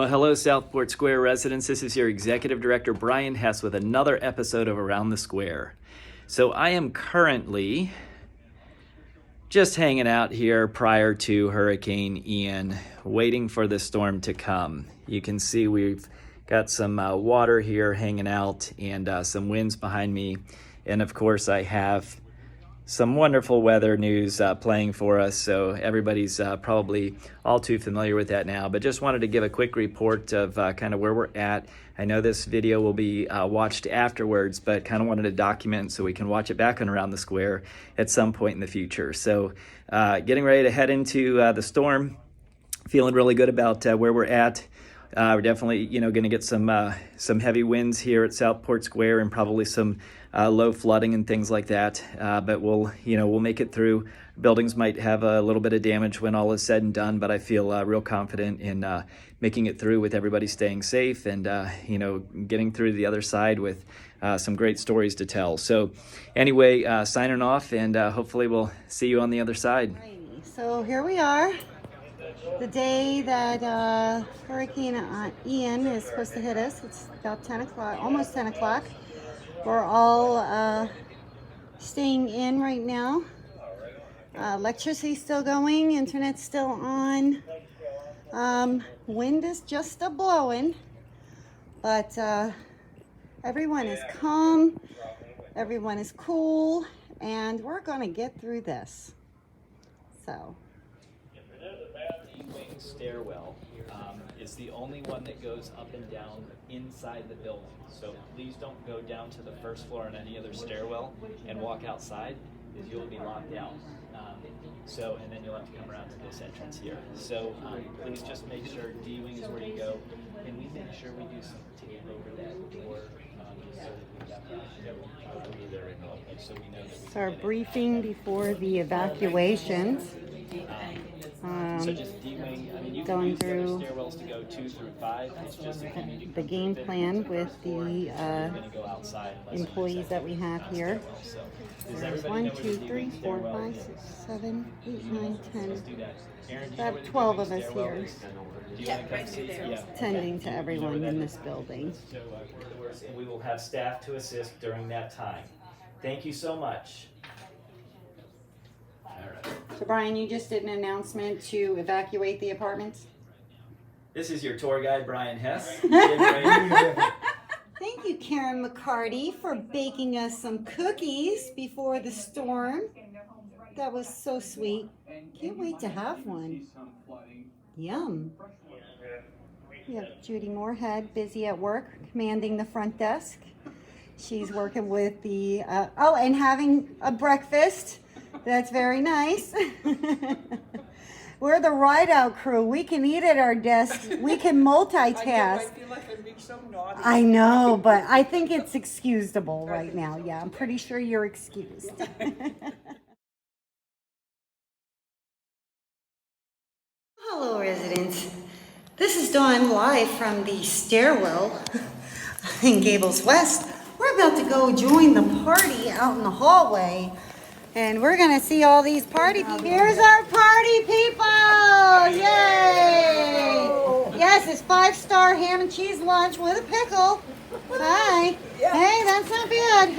Well, hello, Southport Square residents. This is your Executive Director, Brian Hess, with another episode of Around the Square. So I am currently just hanging out here prior to Hurricane Ian, waiting for the storm to come. You can see we've got some water here hanging out and some winds behind me. And of course, I have some wonderful weather news playing for us, so everybody's probably all too familiar with that now, but just wanted to give a quick report of kind of where we're at. I know this video will be watched afterwards, but kind of wanted to document so we can watch it back on Around the Square at some point in the future. So getting ready to head into the storm, feeling really good about where we're at. We're definitely, going to get some heavy winds here at Southport Square and probably some low flooding and things like that. But we'll make it through. Buildings might have a little bit of damage when all is said and done, but I feel real confident in making it through with everybody staying safe and, getting through the other side with some great stories to tell. So anyway, signing off, and hopefully we'll see you on the other side. So here we are. The day that Hurricane Ian is supposed to hit us. It's about 10 o'clock, almost 10 o'clock. We're all staying in right now. Electricity's still going, internet's still on. Wind is just a blowing, but everyone is calm, everyone is cool, and we're gonna get through this. So. Wing stairwell is the only one that goes up and down inside the building. So please don't go down to the first floor on any other stairwell and walk outside, because you'll be locked out. And then you'll have to come around to this entrance here. So please just make sure D-wing is where you go, and we make sure we do some tape over that door. So we know that It's our briefing before the evacuations. So just D-wing, you can going use the other through stairwells to go 2 through 5. It's just if you need to the game plan with the go outside employees that we have here. So There's 1, 2, 3, 4, 5, 6, 7, 8, 9, 10. About 12 of us here tending to everyone in this building. So we will have staff to assist during that time. Thank you so much. So Brian, you just did an announcement to evacuate the apartments? This is your tour guide, Brian Hess. Thank you, Karen McCarty, for baking us some cookies before the storm. That was so sweet. Can't wait to have one. Yum. We have Judy Moorhead busy at work, commanding the front desk. She's working with the, and having a breakfast. That's very nice. We're the ride-out crew. We can eat at our desk. We can multitask. I feel like I'm being so naughty. I know, but I think it's excusable right now. Yeah, I'm pretty sure you're excused. Hello, residents. This is Dawn live from the stairwell in Gables West. We're about to go join the party out in the hallway. And we're going to see all these party people. Here's our party people! Yay! Yes, it's 5-star ham and cheese lunch with a pickle. Hi. Hey, that's not bad.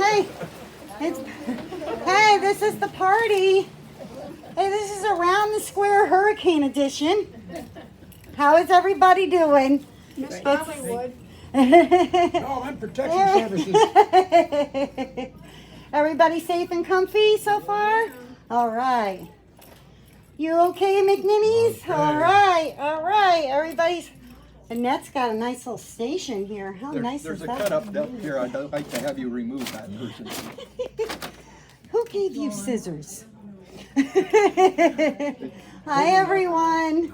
Hey, this is the party. Hey, this is Around the Square Hurricane Edition. How is everybody doing? Miss Hollywood. No, I'm protection services. Everybody safe and comfy so far? All right. You okay, McNimmies? Okay. All right. Everybody's... Annette's got a nice little station here. How nice is that? There's a cut up here. I'd like to have you remove that person. Who gave you scissors? Hi, everyone.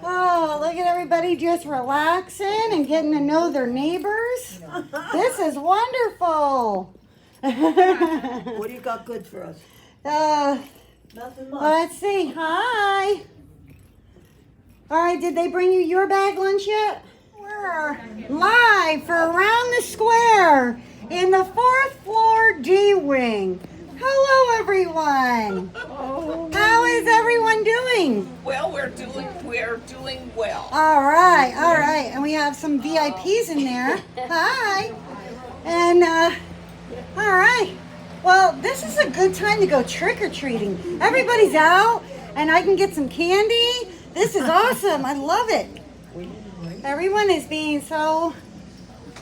Oh, look at everybody just relaxing and getting to know their neighbors. This is wonderful. What do you got good for us? Nothing much. Let's see. Hi. All right, did they bring you your bag lunch yet? We're live for Around the Square in the 4th floor D-Wing. Hello, everyone. How is everyone doing? Well, we're doing well. All right. And we have some VIPs in there. Hi. And, all right. Well, this is a good time to go trick-or-treating. Everybody's out, and I can get some candy. This is awesome. I love it. Everyone is being so...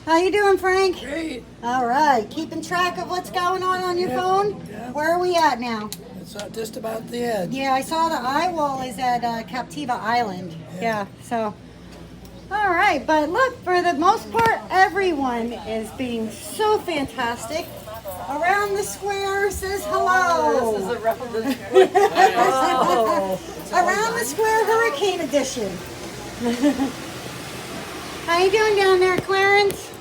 How you doing, Frank? Great. All right. Keeping track of what's going on your phone? Yeah. Where are we at now? It's just about the edge. Yeah, I saw the eye wall is at Captiva Island. Yeah, so. All right, but look, for the most part, everyone is being so fantastic. Around the square says hello. This is around the Around the square hurricane edition. How you doing down there, Clarence?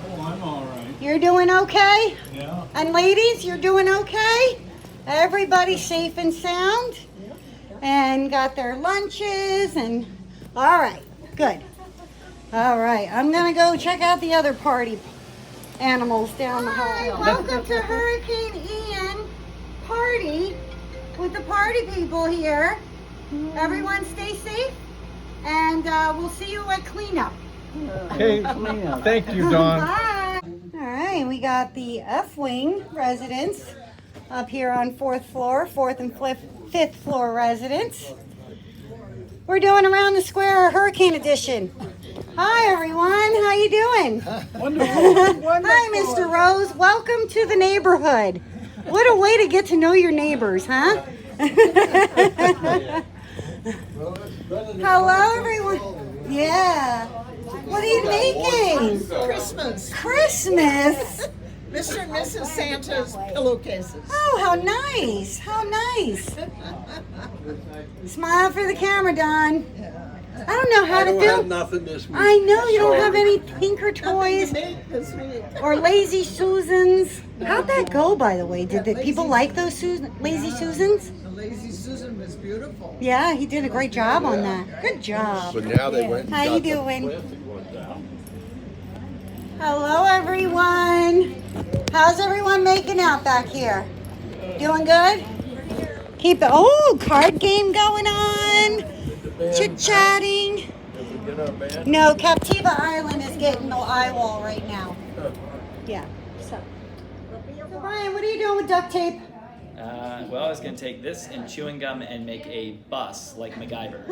Oh, I'm all right. You're doing okay? Yeah. And ladies, you're doing okay? Everybody's safe and sound? And got their lunches and all right, good. All right, I'm gonna go check out the other party animals down the hall. Welcome to Hurricane Ian party with the party people here. Everyone stay safe and we'll see you at cleanup. Hey, thank you, Dawn. Bye. All right, we got the F-Wing residents up here on 4th floor, 4th and 5th floor residents. We're doing Around the Square Hurricane Edition. Hi, everyone. How you doing? Wonderful. Hi, Mr. Rose. Welcome to the neighborhood. What a way to get to know your neighbors, huh? Hello, everyone. Yeah. What are you making? Christmas. Christmas? Mr. and Mrs. Santa's pillowcases. Oh, how nice. How nice. Smile for the camera, Don. I don't know how to feel. Nothing this week. I know you don't have any Tinker toys This week. or Lazy Susans. How'd that go, by the way? Did the people like those Lazy Susans? The Lazy Susan was beautiful. Yeah, he did a great job on that. Good job. But now they went and How got you the doing? plastic ones out. Hello, everyone. How's everyone making out back here? Doing good? Keep the card game going on. Chit-chatting. No, Captiva Island is getting the eye wall right now. Yeah. So Brian, what are you doing with duct tape? Well, I was going to take this and chewing gum and make a bus like MacGyver,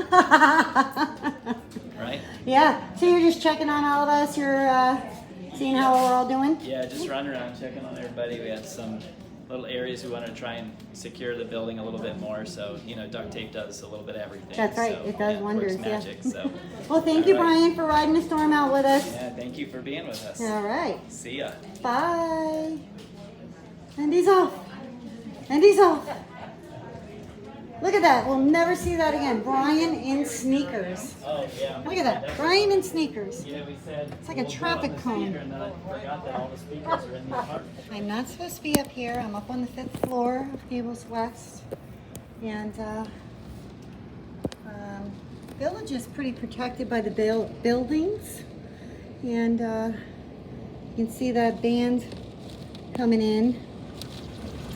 right? Yeah. So you're just checking on all of us. You're seeing how we're all doing. Yeah, just running around checking on everybody. We had some little areas we want to try and secure the building a little bit more. So, duct tape does a little bit of everything. That's right. So, It does yeah, wonders. Works magic. Yeah. So. Well, thank you, All right. Brian, for riding the storm out with us. Yeah, thank you for being with us. All right. See ya. Bye. And he's off. And he's off. Look at that. We'll never see that again. Brian in sneakers. Oh, yeah. Look at that. Brian in sneakers. We said It's like a traffic cone. and then I forgot that all the speakers are in the apartment. I'm not supposed to be up here. I'm up on the 5th floor of Gables West. And village is pretty protected by the buildings. And you can see that band coming in.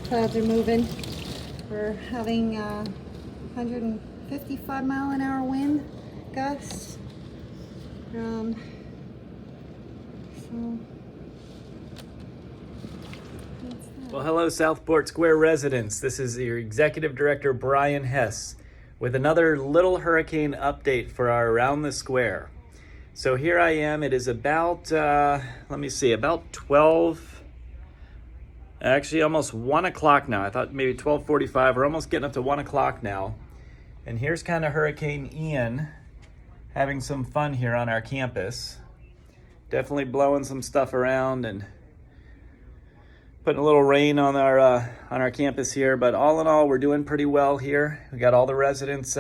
Clouds are moving. We're having 155 mile an hour wind gusts. So Well, hello, Southport Square residents. This is your Executive Director, Brian Hess, with another little hurricane update for our Around the Square. So here I am. It is about, about 12, actually almost 1 o'clock now. I thought maybe 12:45. We're almost getting up to 1 o'clock now. And here's kind of Hurricane Ian having some fun here on our campus. Definitely blowing some stuff around and putting a little rain on our campus here, but all in all, we're doing pretty well here. We got all the residents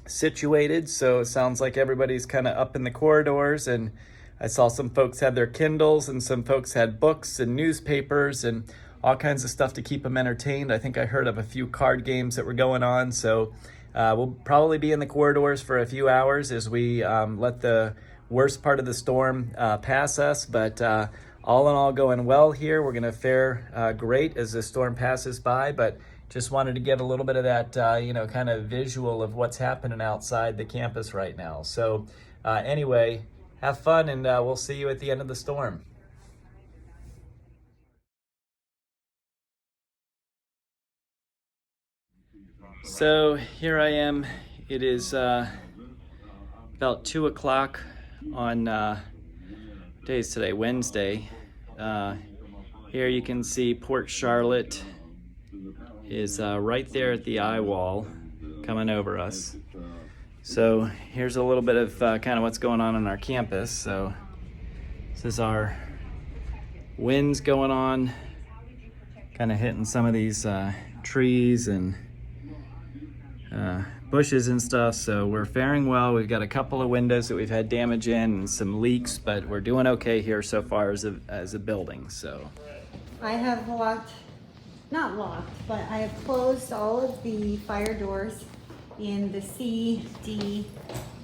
situated, so it sounds like everybody's kind of up in the corridors, and I saw some folks had their Kindles and some folks had books and newspapers and all kinds of stuff to keep them entertained. I think I heard of a few card games that were going on, so we'll probably be in the corridors for a few hours as we let the worst part of the storm pass us, but all in all, going well here. We're going to fare great as the storm passes by, but just wanted to get a little bit of that, you know, kind of visual of what's happening outside the campus right now. So anyway, have fun, and we'll see you at the end of the storm. So here I am. It is about 2 o'clock on, what day is today? Wednesday. Here you can see Port Charlotte is right there at the eye wall coming over us. So here's a little bit of kind of what's going on our campus. So this is our winds going on, kind of hitting some of these trees and bushes and stuff. So we're faring well. We've got a couple of windows that we've had damage in and some leaks, but we're doing okay here so far as a building. So I have not locked, but I have closed all of the fire doors in the C, D,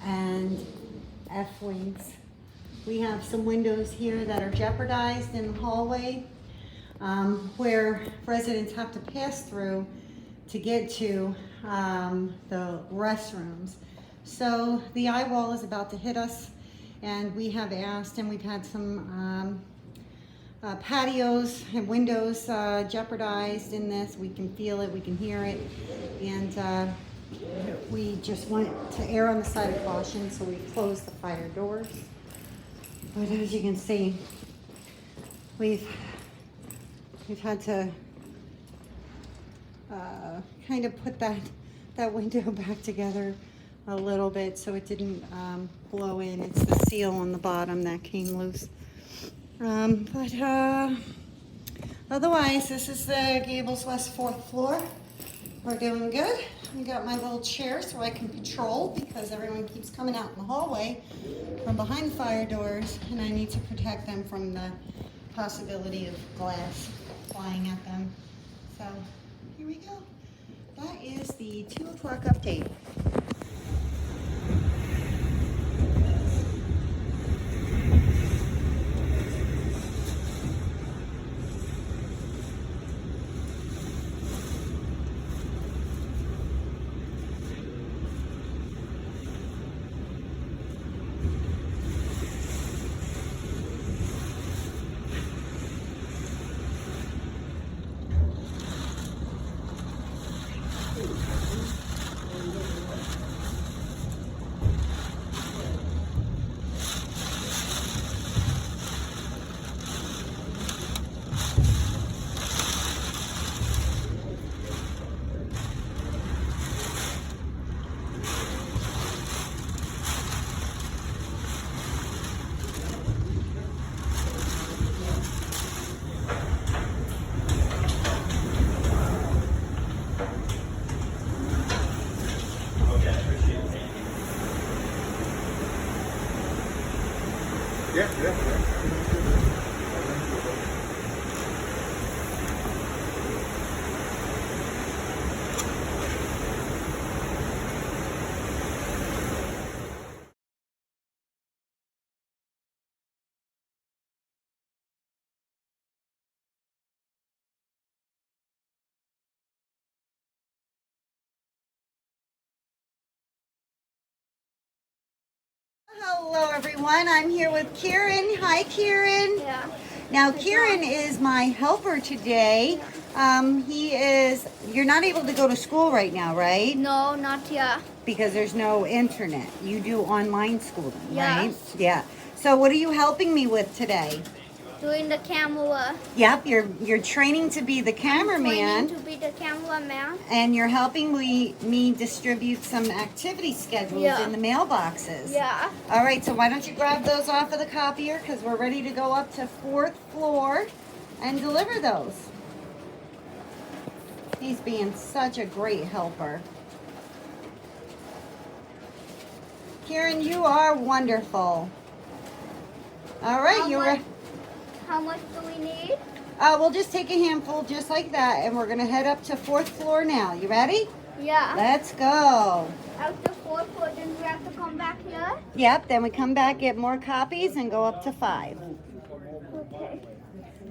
and F wings. We have some windows here that are jeopardized in the hallway, where residents have to pass through to get to the restrooms. So the eye wall is about to hit us, and we have asked, and we've had some patios and windows jeopardized in this. We can feel it, we can hear it, and we just want to err on the side of caution, so we closed the fire doors. But as you can see, we've had to kind of put that window back together a little bit so it didn't blow in. It's the seal on the bottom that came loose. But otherwise, this is the Gables West 4th floor. We're doing good. I got my little chair so I can patrol because everyone keeps coming out in the hallway from behind the fire doors, and I need to protect them from the possibility of glass flying at them. So here we go. That is the 2 o'clock update. Hello everyone, I'm here with Kieran. Hi Kieran. Yeah. Now Kieran is my helper today. You're not able to go to school right now, right? No, not yet. Because there's no internet. You do online schooling, right? Yes. Yeah. So what are you helping me with today? Doing the camera. Yep, you're training to be the cameraman. Training to be the cameraman. And you're helping me distribute some activity schedules in the mailboxes. Yeah. All right, so why don't you grab those off of the copier because we're ready to go up to 4th floor and deliver those. He's being such a great helper. Kieran, you are wonderful. All right, you're ready. How much do we need? We'll just take a handful just like that, and we're gonna head up to 4th floor now. You ready? Yeah. Let's go. After 4th floor, then we have to come back here? Yep, then we come back, get more copies, and go up to 5. Okay.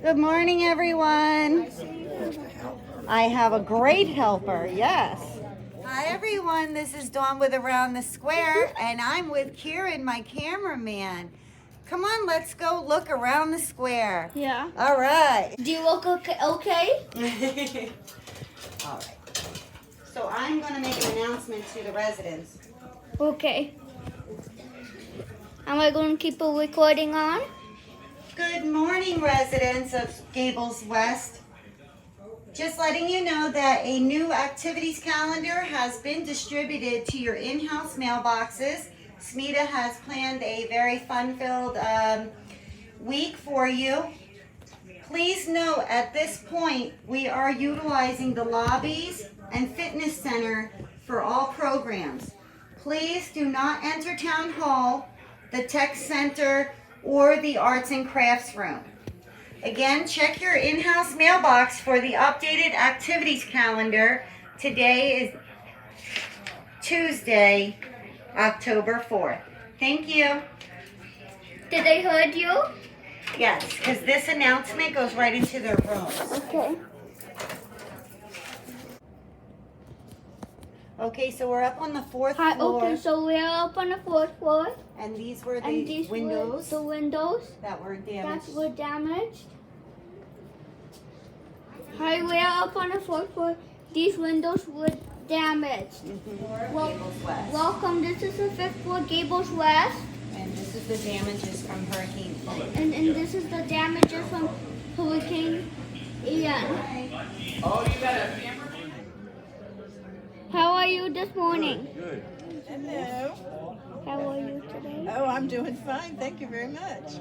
Good morning, everyone. I have a great helper, yes. Hi everyone, this is Dawn with Around the Square, and I'm with Kieran, my cameraman. Come on, let's go look around the square. Yeah. All right. Do you look okay? All right. So I'm going to make an announcement to the residents. Okay. Am I going to keep a recording on? Good morning, residents of Gables West. Just letting you know that a new activities calendar has been distributed to your in-house mailboxes. Smita has planned a very fun-filled week for you. Please note, at this point, we are utilizing the lobbies and fitness center for all programs. Please do not enter Town Hall, the Tech Center, or the Arts and Crafts Room. Again, check your in-house mailbox for the updated activities calendar. Today is Tuesday, October 4th. Thank you. Did I heard you? Yes, because this announcement goes right into their rooms. Okay. Okay, so we're up on the 4th Hi, floor. okay, so we're up on the 4th floor. And these were And the these windows were the windows that were that damaged. were damaged. Hi, we're up on the 4th floor. These windows were damaged. Well, Gables West. welcome, this is the 5th floor, Gables West. And this is the damages from Hurricane Ian. And this is the damages from Hurricane Ian. How are you this morning? Hello. How are you today? Oh, I'm doing fine. Thank you very much.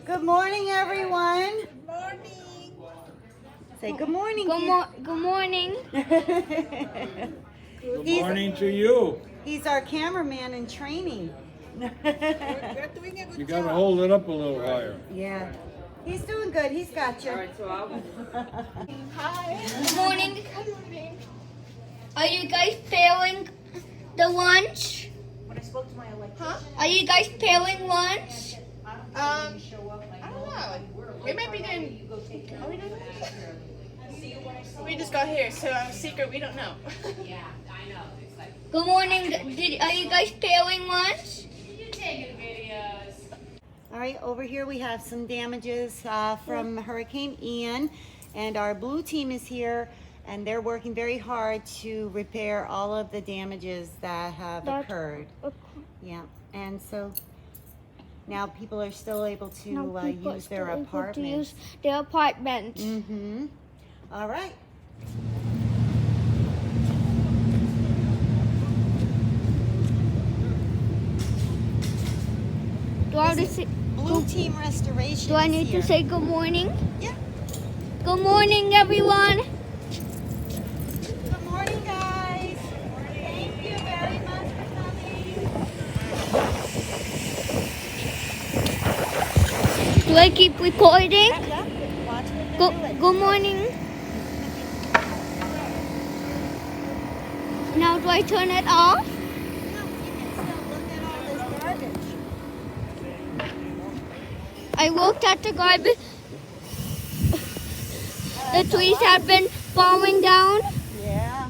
Good morning, everyone. Morning. Say good morning. Good morning. Good morning to you. He's our cameraman in training. We're doing a good You gotta job. hold it up a little higher. Yeah. He's doing good. He's got you. Hi. Good morning. Are you guys pairing the lunch? Huh? Are you guys pairing lunch? I don't know. We might be doing. Are we doing that? We just got here, so secret. We don't know. Good morning. Are you guys pairing lunch? All right, over here we have some damages from Hurricane Ian, and our blue team is here, and they're working very hard to repair all of the damages that have occurred. Yeah, and so now people are still able to use their apartments. Their apartments. Mm-hmm. All right. Do I, need to, Blue team restoration. do I is need here. to say good morning? Yeah. Good morning, everyone. Good morning, guys. Thank you very much for coming. Do I keep recording? Yeah. Watch what they're doing. Good morning. Now do I turn it off? No, you can still look at all this garbage. I looked at the garbage. The trees have been falling down. Yeah.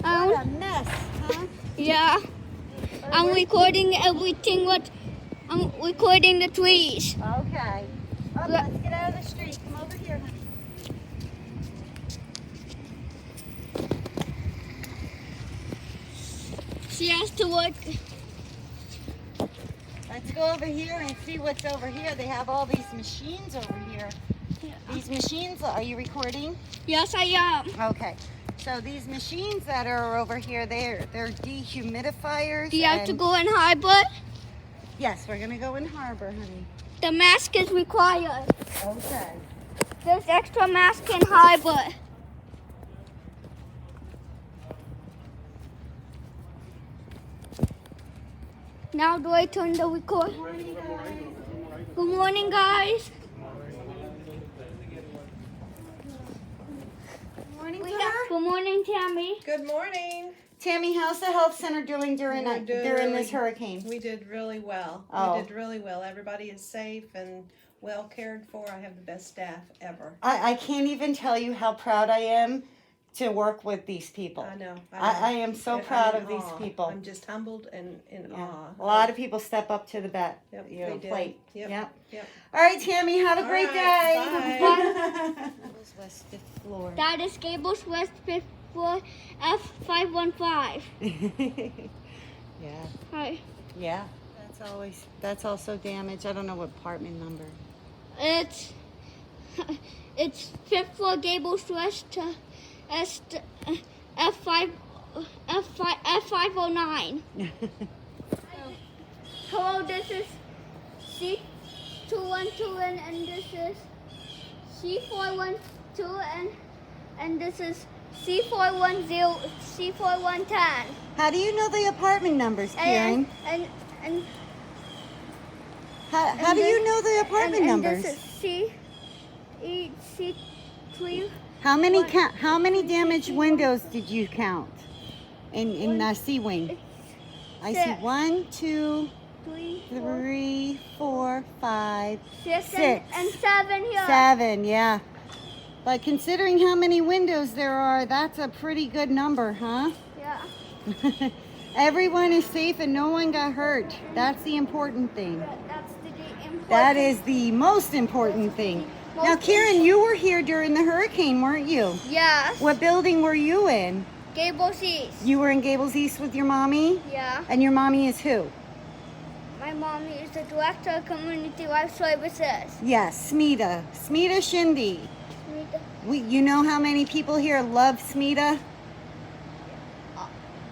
Um, What a mess, huh? yeah. I'm recording everything. I'm recording the trees. Okay. Oh, let's get out of the street. Come over here, honey. She has to work. Let's go over here and see what's over here. They have all these machines over here. These machines, are you recording? Yes, I am. Okay. So these machines that are over here, they're dehumidifiers. Do you have to and- go in harbor? Yes, we're gonna go in harbor, honey. The mask is required. Okay. There's extra mask in harbor. Now do I turn the record? Good morning, guys. Morning, Good morning, Tammy. Good morning. Tammy, how's the health center doing during We're doing during really- this hurricane? We did really well. Oh. We did really well. Everybody is safe and well cared for. I have the best staff ever. I can't even tell you how proud I am to work with these people. I know. I am so I'm proud in of these awe. people. I'm just humbled and in Yeah. awe. A lot of people step up to the Yep, you know, they did. plate. Yep. Yep. Yep. All right, Tammy, have a All great right, day. bye. West fifth floor. That is Gables West 5th floor F515. Yeah. Hi. Yeah. That's also damaged. I don't know what apartment number. It's 5th floor Gables West F509. Hello, this is C212 and this is C412 and this is C410, C4110. How do you know the apartment numbers, Karen? And How do you know the apartment numbers? This is C3. How many damaged windows did you count in C wing? I see 1, 2, 3, 4, 5, 6 6. and 7 here. 7. Yeah. But considering how many windows there are, that's a pretty good number, huh? Yeah. Everyone is safe and no one got hurt. That's the important thing. That's the important. That is the most important thing. Now, Karen, you were here during the hurricane, weren't you? Yes. What building were you in? Gables East. You were in Gables East with your mommy? Yeah. And your mommy is who? My mommy is the director of community life services. Yes, Smita. Smita Shindy. You know how many people here love Smita?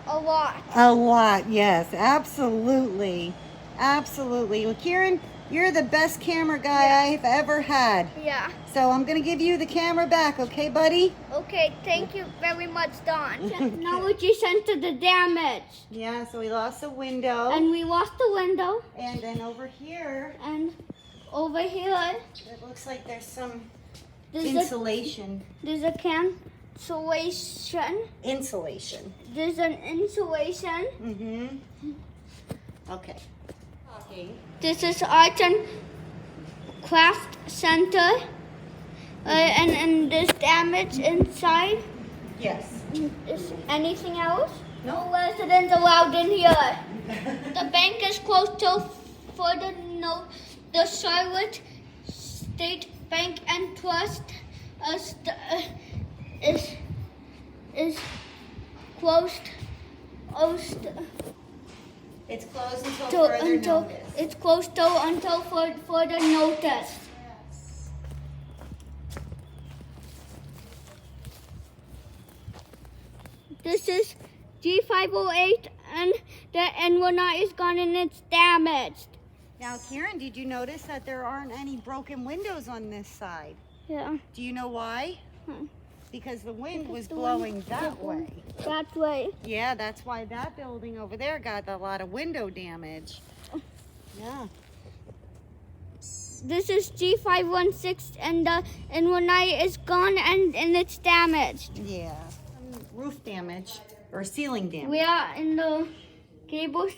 A lot. A lot, yes. Absolutely. Absolutely. Well, Kieran, you're the best camera guy I've ever had. Yeah. So I'm going to give you the camera back, okay, buddy? Okay, thank you very much, Dawn. Now we just enter the damage. Yeah, so we lost a window. And we lost the window. And then over here, And over here, it looks like there's some there's insulation. there's a cancellation. Insulation. There's an insulation. Mm-hmm. Okay. This is Art and Craft Center. And there's damage inside. Yes. Is anything else? No. No residents allowed in here. The bank is closed till further note. The Charlotte State Bank and Trust is closed. It's closed until further notice. It's closed until further notice. This is G508 and the N19 is gone and it's damaged. Now, Kieran, did you notice that there aren't any broken windows on this side? Yeah. Do you know why? Hmm. Because the wind was the blowing wind- that way. That way. Yeah, that's why that building over there got a lot of window damage. Yeah. This is G516 and the N19 is gone and it's damaged. Yeah. Roof damage or ceiling damage. We are in the Gables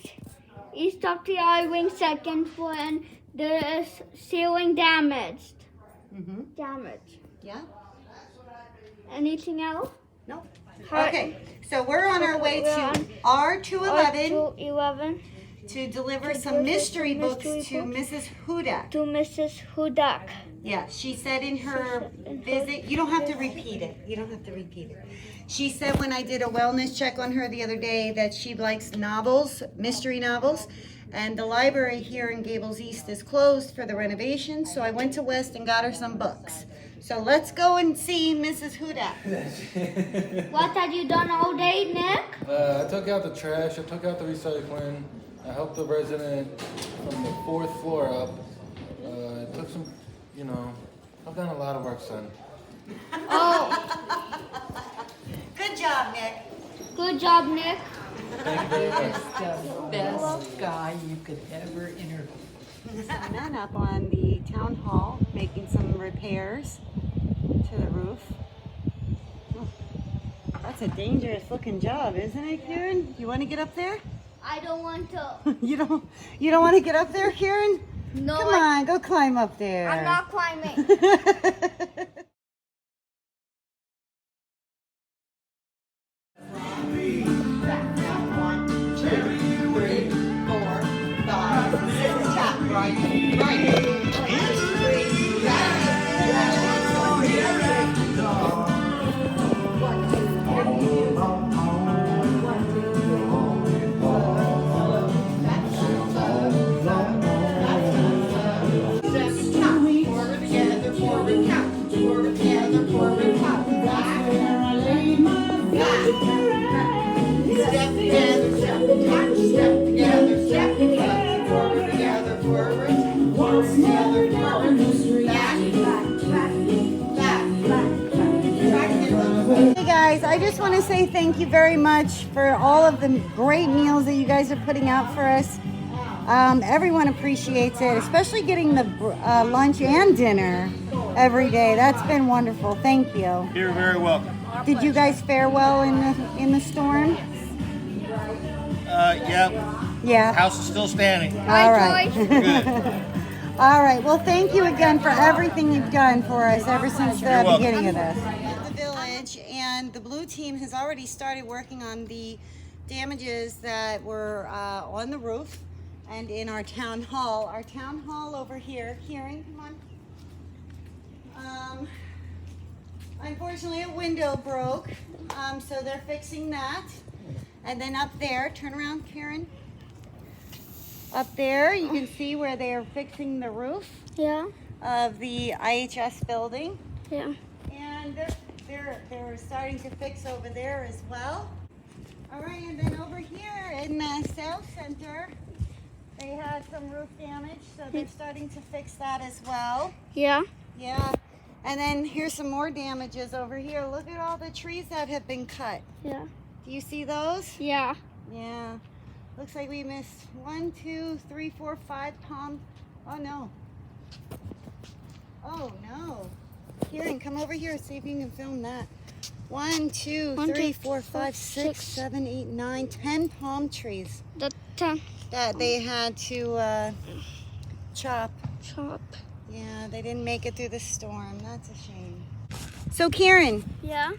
East of the I wing second floor and there is ceiling damaged. Mm-hmm. Damage. Yeah. Anything else? No. Hi. Okay. So we're on our way We're to on R211 211 to deliver to some deliver mystery books mystery to books. Mrs. Hudak. to Mrs. Hudak. Yeah, she said in her visit, you don't have to repeat it. You don't have to repeat it. She said when I did a wellness check on her the other day that she likes novels, mystery novels, and the library here in Gables East is closed for the renovation, so I went to West and got her some books. So let's go and see Mrs. Hudak. What have you done all day, Nick? I took out the trash, I took out the recycling, I helped the resident from the 4th floor up. I took some, I've done a lot of work, son. Oh, Good job, Nick. good job, Nick. Thank you very much. The best guy you could ever interview. I'm up on the town hall making some repairs to the roof. That's a dangerous looking job, isn't it, Karen? You want to get up there? I don't want to. You don't want to get up there, Karen? No, Come on, go climb up there. I'm not climbing. Hey guys, I just want to say thank you very much for all of the great meals that you guys are putting out for us. Everyone appreciates it, especially getting the lunch and dinner every day. That's been wonderful. Thank you. You're very welcome. Did you guys fare well in the storm? Yep. Yeah. House is still standing. All right. Good. All right. Well, thank you again for everything you've done for us ever since the welcome. beginning of this. At the village, and the blue team has already started working on the damages that were on the roof and in our town hall. Our town hall over here. Kieran, come on. Unfortunately, a window broke, so they're fixing that. And then up there, turn around, Karen. Up there, you can see where they are fixing the roof Yeah, of the IHS building. yeah. And they're starting to fix over there as well. All right, and then over here in the South Center, they had some roof damage, so they're starting to fix that as well. Yeah. Yeah. And then here's some more damages over here. Look at all the trees that have been cut. Yeah. Do you see those? Yeah. Yeah. Looks like we missed 1, 2, 3, 4, 5 palm. Oh no. Oh no. Kieran, come over here. See if you can film that. 1, 2, 1, 3, 2, 4, 5, 6, 6, 7, 8, 9, 10 palm trees The 10 that they had to chop. chop. Yeah, they didn't make it through the storm. That's a shame. So Kieran, Yeah.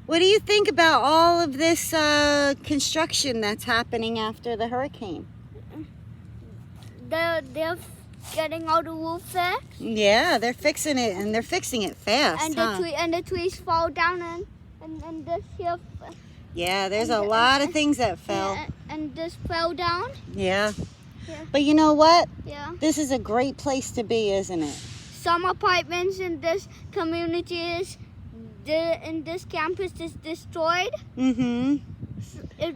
what do you think about all of this construction that's happening after the hurricane? They're getting out the roof there, Yeah, they're fixing it, and they're fixing it fast, and huh? the trees fall down and this here. Yeah, there's a and- lot of things that fell. Yeah, and this fell down. Yeah. Yeah. But you know what? Yeah. This is a great place to be, isn't it? Some apartments in this community in this campus is destroyed. Mm-hmm. It,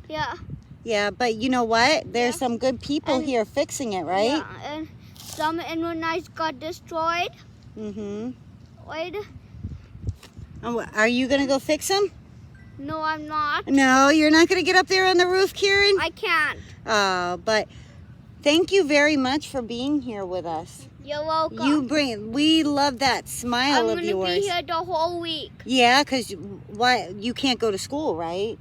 yeah. Yeah, but you know what? There's Yeah. some good people And- here fixing it, right? Yeah, and some invernites got destroyed. Mm-hmm. Wait. Are you going to go fix them? No, I'm not. No, you're not going to get up there on the roof, Kieran? I can't. But thank you very much for being here with us. You're welcome. We love that smile I'm of gonna yours. be here the whole week. Yeah, because you can't go to school, right?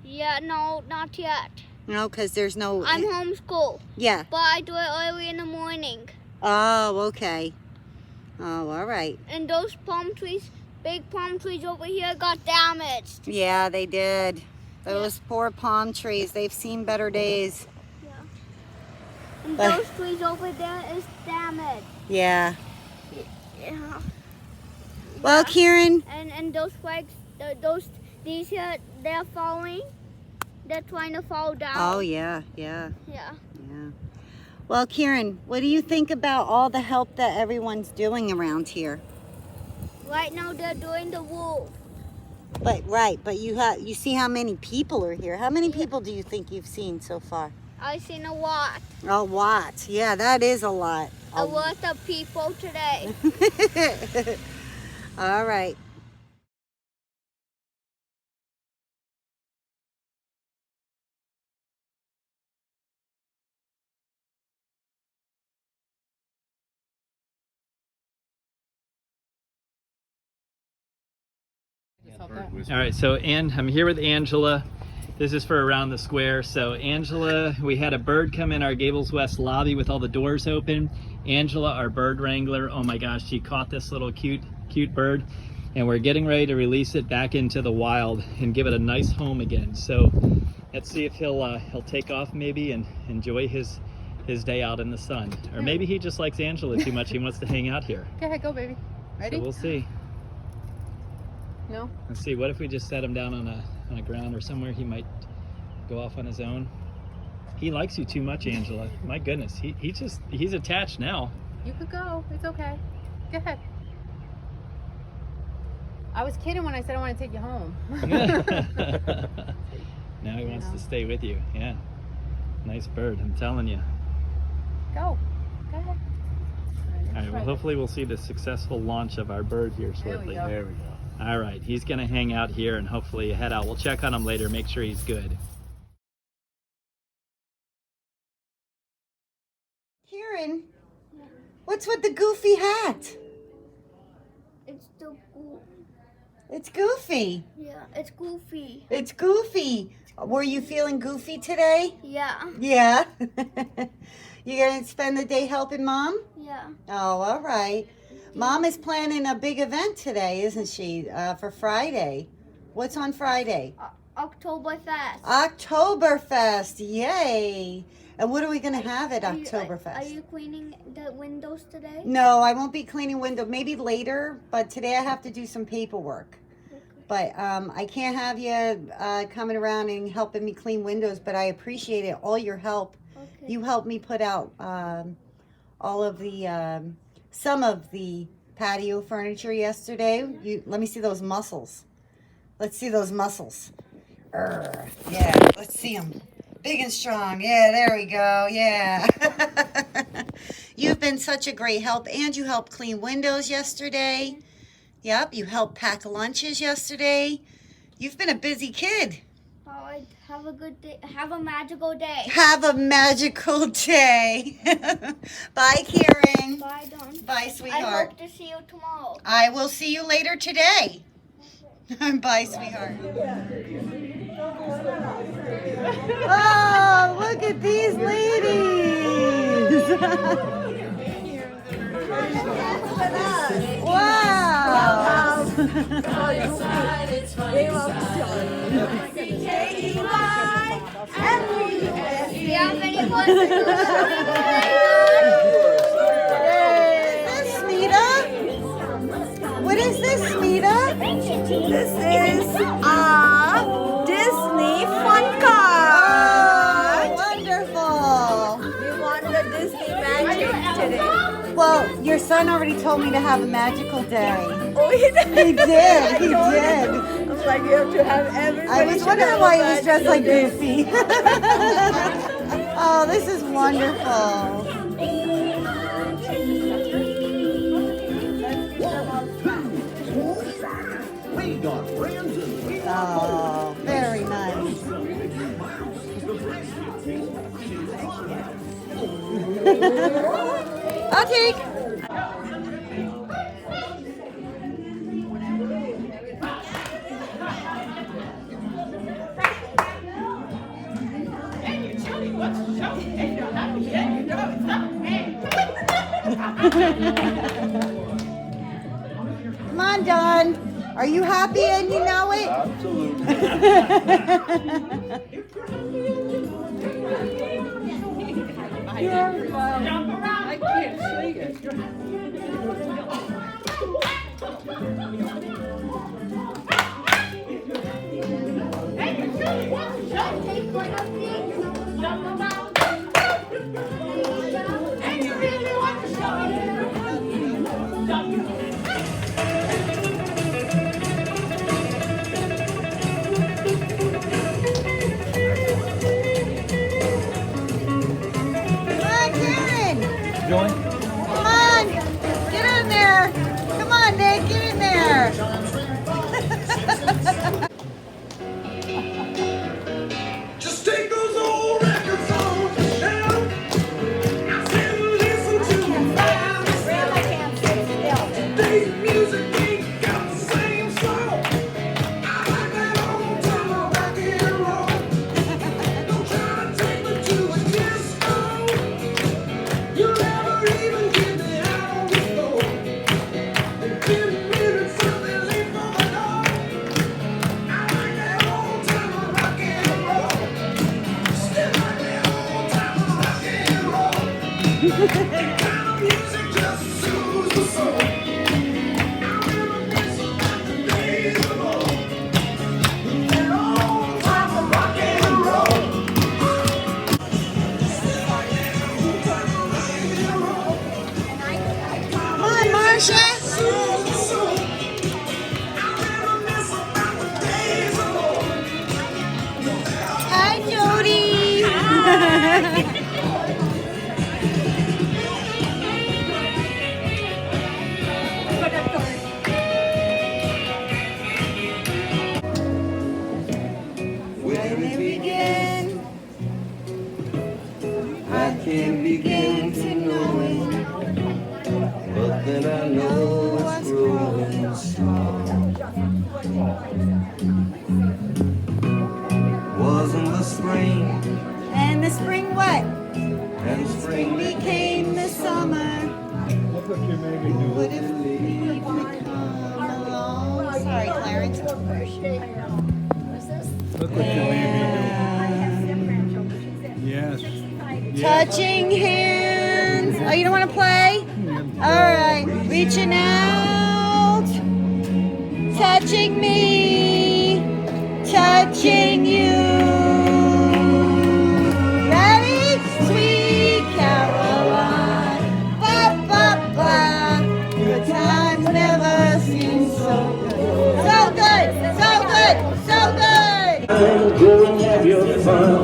Yeah, no, not yet. No, because there's no... I'm homeschool, Yeah. but I do it early in the morning. Oh, okay. Oh, all right. And those palm trees, big palm trees over here got damaged. Yeah, they did. Those poor palm trees, they've seen better days. Yeah. And But- those trees over there is damaged. Yeah. Yeah. Well, Kieran, And those flags, these here, they're falling. They're trying to fall down. oh, yeah. Yeah. Yeah. Well, Kieran, what do you think about all the help that everyone's doing around here? Right now they're doing the roof. But you see how many people are here. How many people do you think you've seen so far? I've seen a lot. A lot. Yeah, that is a lot. A lot of people today. All right. about that. All right, so I'm here with Angela. This is for Around the Square. So Angela, we had a bird come in our Gables West lobby with all the doors open. Angela, our bird wrangler, oh my gosh, she caught this little cute bird, and we're getting ready to release it back into the wild and give it a nice home again. So let's see if he'll take off maybe and enjoy his day out in the sun. Or maybe he just likes Angela too much. He wants to hang out here. Go ahead, go baby. Ready? So we'll see. No? Let's see, what if we just set him down on a ground or somewhere he might go off on his own? He likes you too much, Angela. My goodness, he's attached now. You could go. It's okay. Go ahead. I was kidding when I said I want to take you home. Now he wants to stay with you. Yeah. Nice bird, I'm telling you. Go. Go ahead. All right, well, hopefully we'll see the successful launch of our bird here shortly. There we go. All right, he's going to hang out here and hopefully head out. We'll check on him later, make sure he's good. Karen, what's with the goofy hat? It's the It's goofy. yeah, it's goofy. It's goofy. Were you feeling goofy today? Yeah, Yeah. You gonna spend the day helping Mom? yeah. Oh, all right. Mom is planning a big event today, isn't she? For Friday. What's on Friday? Oktoberfest. Oktoberfest. Yay. And what are we gonna have at Are Oktoberfest? you cleaning the windows today? No, I won't be cleaning windows. Maybe later, but today I have to do some paperwork. But I can't have you coming around and helping me clean windows, but I appreciate it, all your help. Okay. You helped me put out all of the, some of the patio furniture yesterday. Let me see those muscles. Let's see those muscles. Yeah, let's see them. Big and strong. Yeah, there we go. Yeah. You've been such a great help, and you helped clean windows yesterday. Yep, you helped pack lunches yesterday. You've been a busy kid. All right, have a good day. Have a magical day. Have a magical day. Bye, Karen. Bye, Dawn. Bye, I sweetheart. hope to see you tomorrow. I will see you later today. Bye, sweetheart. Oh, look at these ladies. Wow. Do you have anyone? What is this, Smita? This is a Disney fun card. Oh, wonderful. We want the Disney magic today. Well, your son already told me to have a magical day. Oh, he did. He did. He did. I was like, you have to have everybody. I was wondering why he was dressed like Goofy. Oh, this is wonderful. Oh, very nice. I'll take. Come on, Don. Are you happy and you know it? Absolutely. I can't see it. Come on, Karen. Join? Come on. Get in there. Come on, Nick. Get in there. Just take those old records on now. And listen to them now. Today's music ain't got the same soul. I Music just soothes the soul. I reminisce about the days of old. That old time of rock and roll. Come on, Marcia. Soothes the soul. I reminisce about the days of old. Hi, Jody. Where we begin, I can begin to know it, but then I know it's growing strong. Wasn't the spring, and the spring what? And spring became the summer. Look what you made me do. What if we come along? Sorry, Clarence. Look what you made me do. Yes. Touching hands. Oh, you don't want to play? All right. Reaching out. Touching me. Touching you. Ready? Sweet Caroline. Ba, ba, ba. Good times never seem so good. So good. So good. So good. Go and have your fun.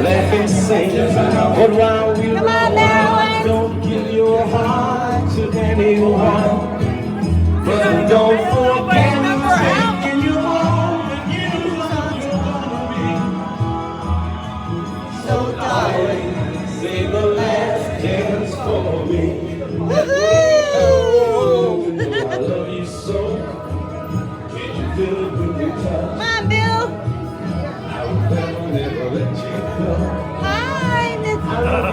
Laugh and sing. But while we're Come on, Marilyn. don't give your heart to anyone. But don't forget who's taking you home again. So darling. Say the last dance for me. Woohoo! I love you so. Can't you feel it when we touch? Come on, Bill. I will never let you go. Hi.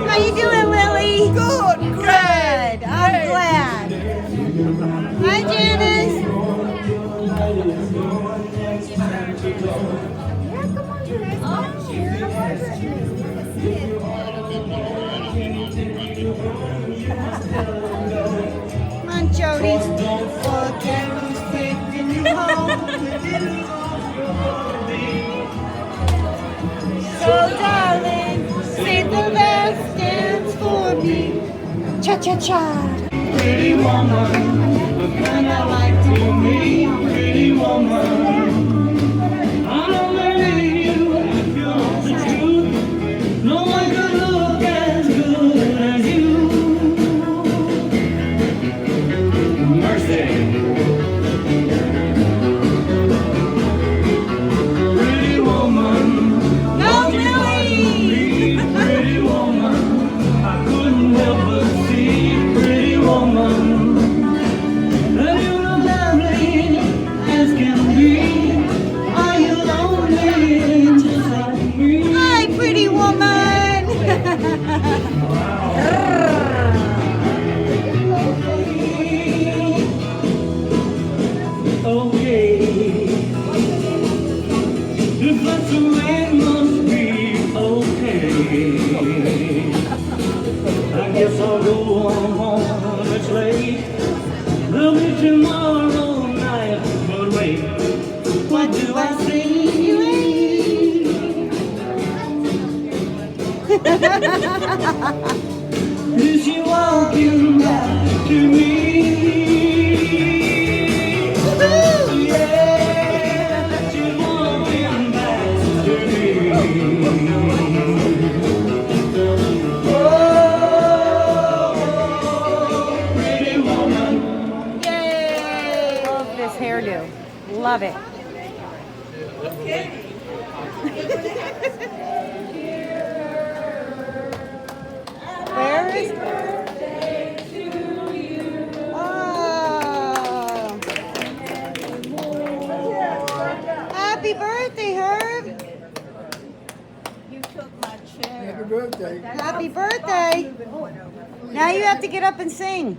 How you doing, Lily? Good. Good. I'm glad. Hi, Janice. Come on, Jody. Don't forget who's taking you home. So, darling, say the last dance for me. Cha-cha-cha. Pretty woman, the kind I like to meet. Pretty woman, I don't believe you if you want the truth. No one could look as good as you. Mercy. Pretty woman, No, Lily. pretty woman, I couldn't help but see. Pretty woman, that you look lovely as can be. Are you lonely just like me? Hi, pretty woman. Okay, if that's the way it must be, okay. I guess I'll go on home, it's late. There'll be tomorrow night, but wait, what do I see? Is she walking back to me? Yeah, she's walking back to me. Oh, pretty woman. Yay. Love this hairdo. Love it. Where is Oh. Happy birthday, Herb. You took my chair. Happy birthday. Happy birthday. Now you have to get up and sing.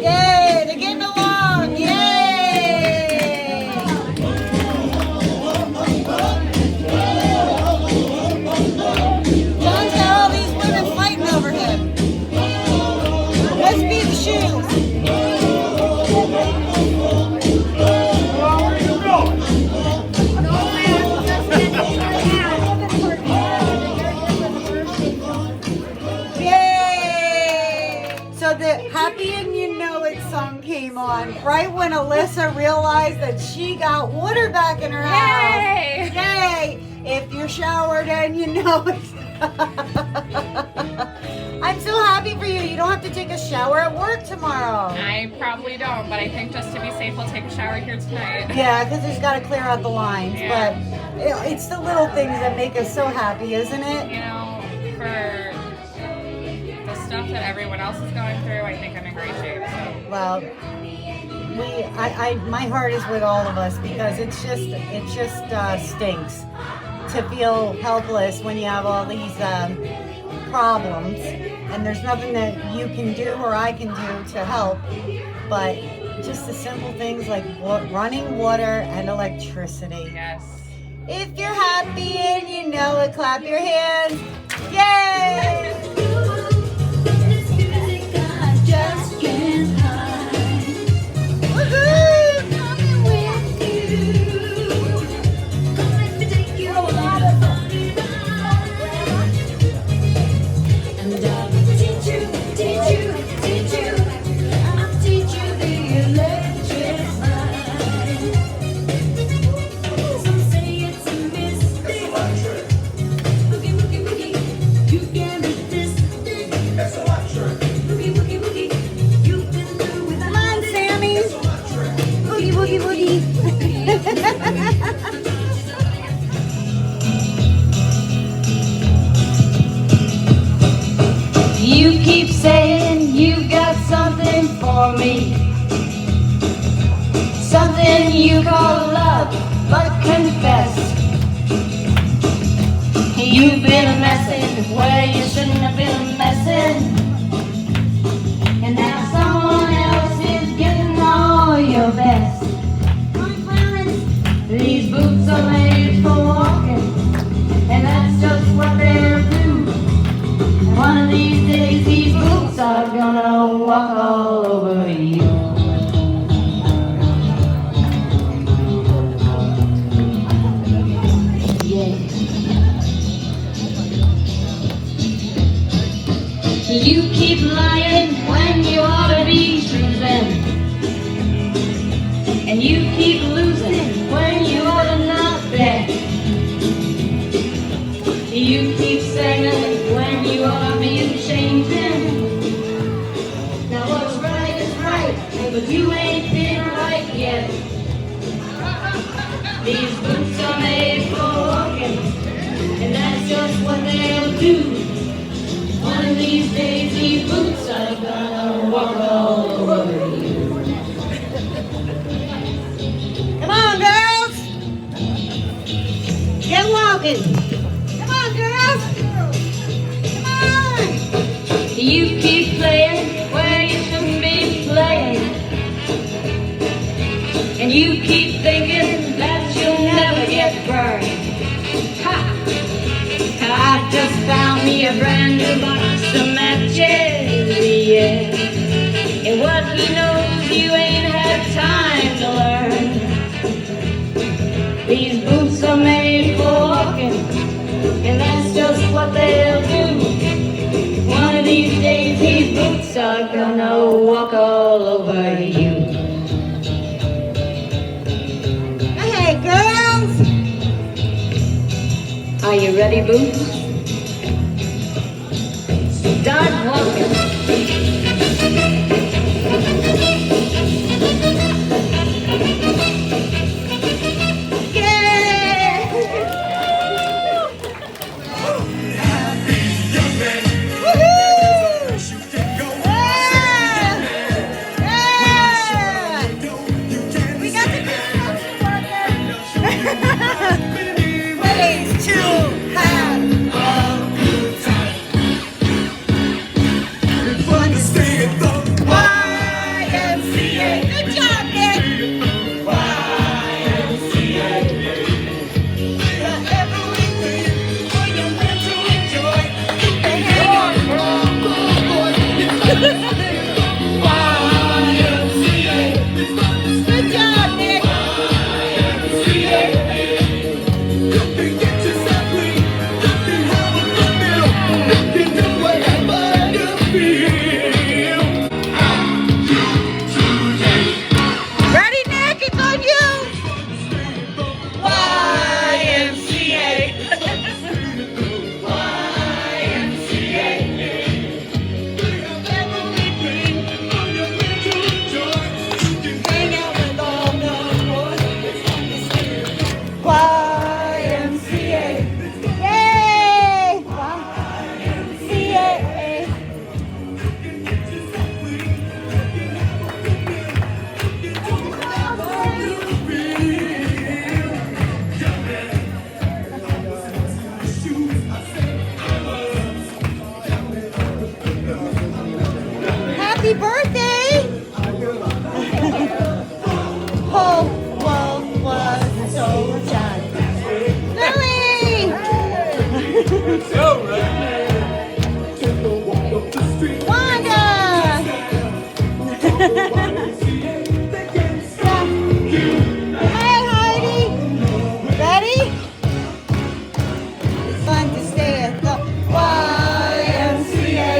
Yay, they're getting along. Yay! John's got all these women fighting over him. Let's beat the shoes. Yay! So the Happy and You Know It song came on right when Alyssa realized that she got water back in her house. Yay! If you're showered and you know it. I'm so happy for you. You don't have to take a shower at work tomorrow. I probably don't, but I think just to be safe, I'll take a shower here tonight. Yeah, because there's got to clear out the lines. Yeah. But it's the little things that make us so happy, isn't it? You know, for the stuff that everyone else is going through, I think I'm in great shape. So. Well, my heart is with all of us because it just stinks to feel helpless when you have all these problems and there's nothing that you can do or I can do to help, but just the simple things like running water and electricity. Yes. If you're happy and you know it, clap your hands. Yay! You keep saying you got something for me, something you call love, but confess you've been messing where you shouldn't have been messing, and now someone else is getting all your best. These boots are made for walking, and that's just what they'll do. One of these days, these boots are gonna walk all over you. Yeah. You keep lying when you ought to be truthing, and you keep losing when you ought to not bet. You keep saying when you ought to be changing. Now what's right is right, but you ain't been right yet. These boots are made for walking, and that's just what they'll do. One of these days, these boots are gonna walk all over you. Come on, girls. Come on. You keep playing where you shouldn't be playing, and you keep thinking that you'll never get burned. Ha! I just found me a brand new box of matches, yeah. And what he knows you ain't had time to learn. These boots are made for walking, and that's just what they'll do. One of these days these boots are gonna walk all over you. Hey, girls. Are you ready, Boots? Start walking. Happy birthday! Whole world was so sad. Lily! Wanda! Hey, Heidi! Ready? It's fun to stay at the YMCA.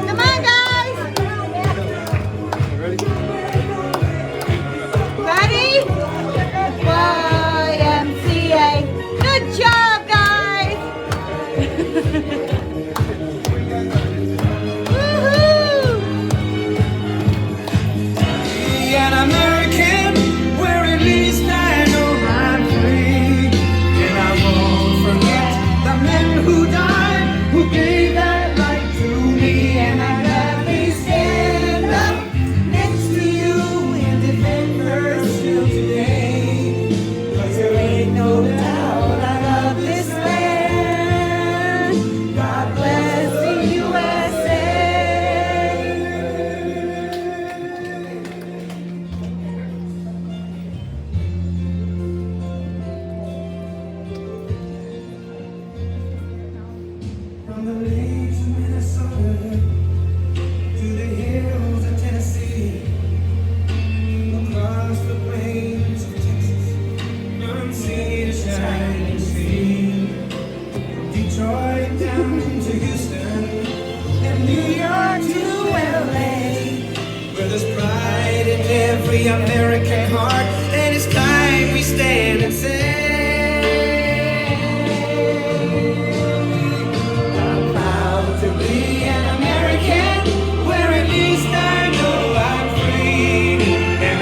Come on, guys. Ready? YMCA. Good job, guys. Woohoo! An American, where at least I know I'm free. And I won't forget the men who died, who gave that right to me. And I'd gladly stand up next to you and defend her still today. 'Cause there ain't no doubt I love this land. God bless the USA. From the lakes of Minnesota to the hills of Tennessee, across the plains of Texas, from sea to shining sea, from Detroit down to Houston, and New York to LA, where there's pride in every American heart, and it's time we stand and say, I'm proud to be an American, where at least I know I'm free. And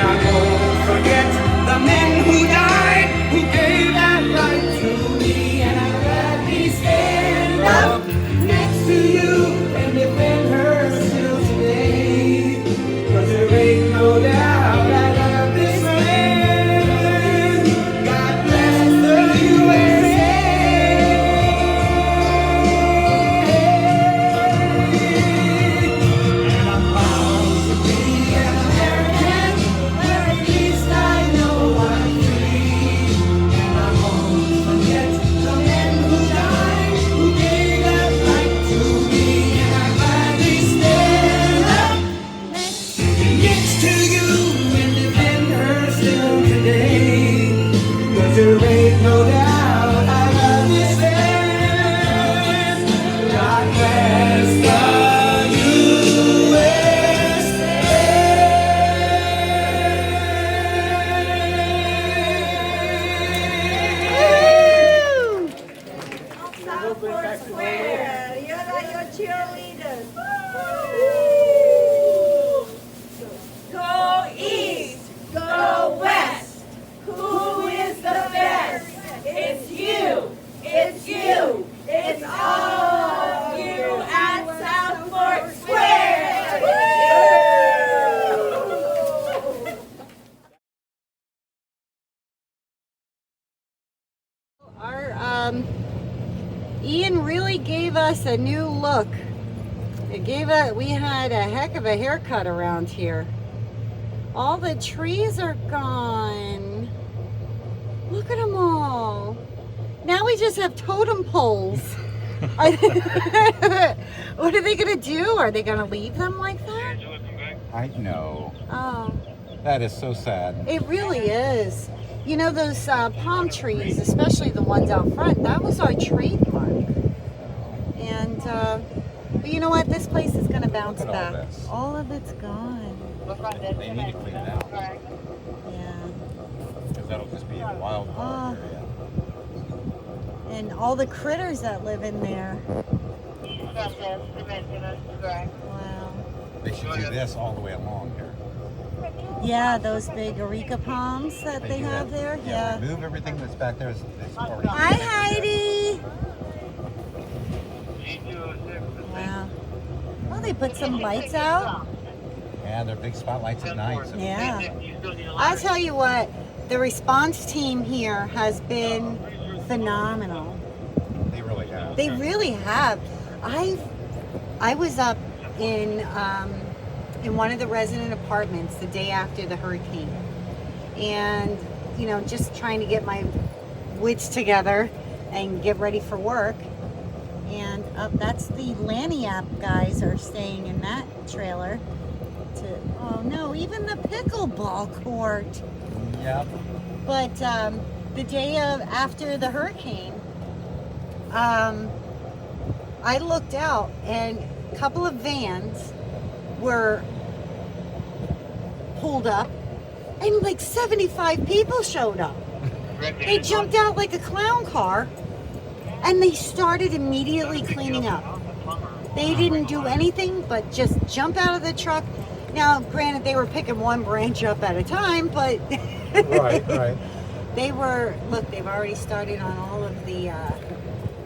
Square. You're like your cheerleaders. Go east, go west. Who is the best? It's you. It's you. It's all you at South Fork Square. Our Ian really gave us a new look. We had a heck of a haircut around here. All the trees are gone. Look at them all. Now we just have totem poles. What are they gonna do? Are they gonna leave them like that? I know. Oh, That is so sad. it really is. You know those palm trees, especially the ones out front, that was our trademark. And, but you know what? This place is going to bounce Look at all back. this. All of it's gone. They need to clean it out Yeah. because that'll just be a wildfire area. And all the critters that live in there. Wow. They should do this all the way along here. Yeah, those big areca palms that they do have that. there. Yeah. Remove everything that's back there. It's already Hi, Heidi. Wow. Well, they put some lights out. Yeah, they're big spotlights at night. So Yeah. I tell you what, the response team here has been phenomenal. they really have. They really have. I was up in one of the resident apartments the day after the hurricane, and you know, just trying to get my wits together and get ready for work. And that's the Laniap guys are staying in that trailer. Oh no, even the pickleball court. Yep. But the day after the hurricane, I looked out and a couple of vans were pulled up and like 75 people showed up. They jumped out like a clown car and they started immediately cleaning up. They didn't do anything but just jump out of the truck. Now, granted, they were picking one branch up at a time, but Right. they were, look, they've already started on all of the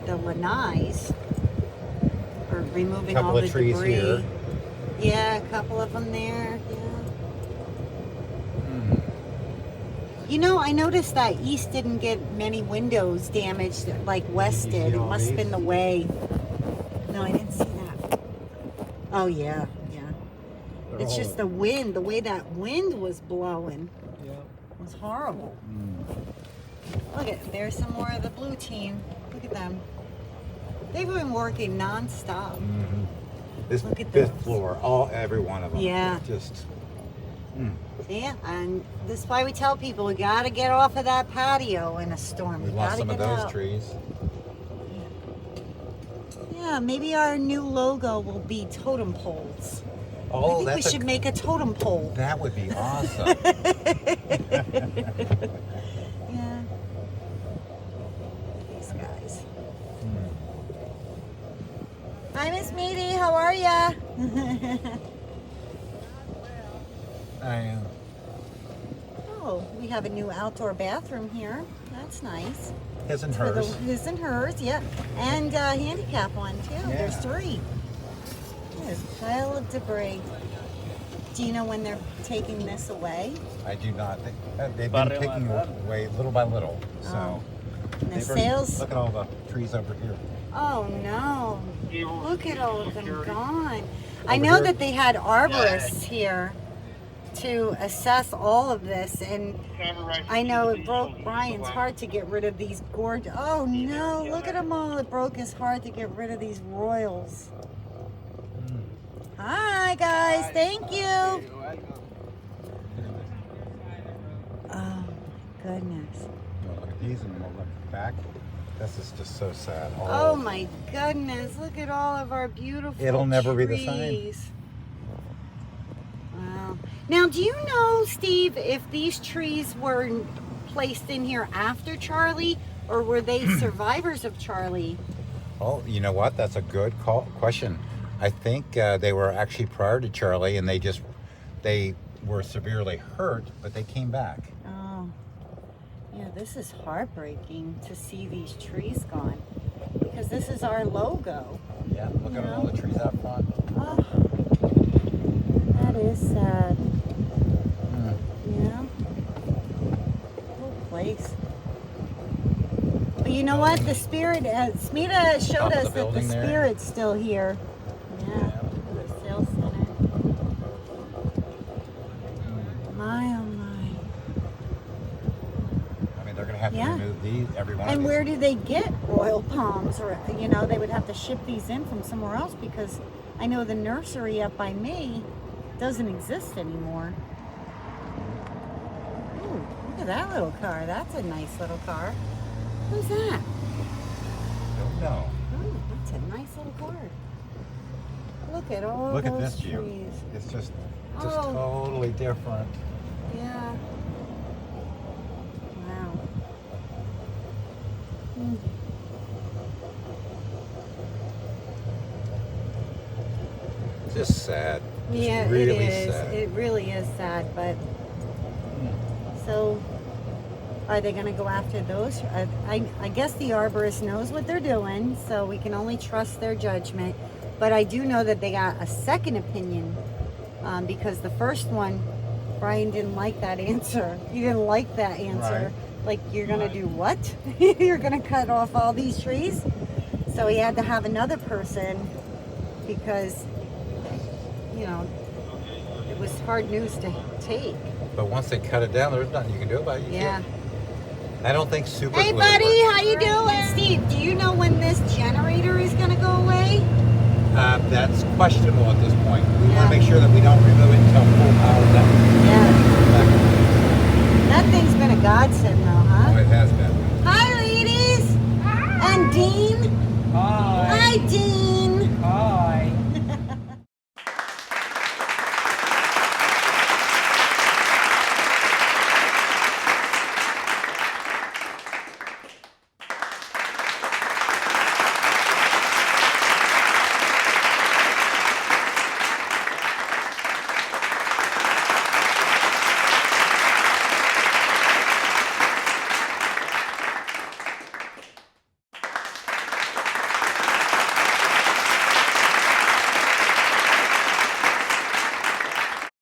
lanais, or removing Couple all of the trees debris. here. Yeah, a couple of them there. Yeah. You know, I noticed that East didn't get many windows damaged like West You see did. It all must have these? been the way. No, I didn't see that. Oh yeah. It's just the wind, the way that wind was blowing. Yeah. It was horrible. Look at, there's some more of the blue team. Look at them. They've been working nonstop. This Look at fifth those. floor, every one of them. Yeah. Just. Yeah, and this is why we tell people we gotta get off of that patio in a storm. We We lost gotta some of get those out. trees. Yeah, maybe our new logo will be totem poles. I Oh, think we that's should make a totem pole. that would be awesome. Yeah. These guys. Hi, Miss Meady. How are ya? I am. Oh, we have a new outdoor bathroom here. That's nice. His and For hers. his and hers, yeah. And handicap one, too. Yeah. There's 3. There's a pile of debris. Do you know when they're taking this away? I do not. They've been taking away little by little. So. Oh. And the they've already- sales? Look at all the trees over here. Oh, no. Look at all of them gone. I Over know here? that they had arborists here to assess all of this, and I know it broke Brian's heart to get rid of these gorgeous. Oh no, look at them all. It broke his heart to get rid of these royals. Hi guys, thank you. Oh my goodness. Look at these and we'll look back. This is just so sad. Oh my goodness, look at all of our beautiful It'll never be the same. trees. Wow. Now, do you know, Steve, if these trees were placed in here after Charlie, or were they survivors of Charlie? Oh, you know what? That's a good question. I think they were actually prior to Charlie, and they were severely hurt, but they came back. Oh, yeah, this is heartbreaking to see these trees gone because this is our logo. Yeah, look at all the trees out front. Oh, that is sad. Yeah. Poor place. But you know what? The spirit, Smita showed us that the spirit's still here. Yeah. The sales center. My, oh my. I mean, they're going to have to remove these, every one of And these. where do they get royal palms? Or, you know, they would have to ship these in from somewhere else because I know the nursery up by me doesn't exist anymore. Ooh, look at that little car. That's a nice little car. Who's that? Don't know. Oh, that's a nice little car. Look at all Look those at this trees. view. It's just Oh. totally different. Yeah. Wow. Hmm. Just sad. Just Yeah, really it is. sad. It really is sad, but so are they going to go after those? I guess the arborist knows what they're doing, so we can only trust their judgment. But I do know that they got a second opinion because the first one, Brian didn't like that answer. He didn't like that answer. Right. Like, you're going to do what? You're going to cut off all these trees? So he had to have another person because, you know, it was hard news to take. But once they cut it down, there's nothing you can do about it. You Yeah. can't- I don't think super Hey, glue buddy, works. how you doing? Steve, do you know when this generator is going to go away? That's questionable at this point. We Yeah. want to make sure that we don't remove it until full power down. Yeah. That thing's been a godsend, though, Oh, huh? it has been. Hi, ladies. And Dean.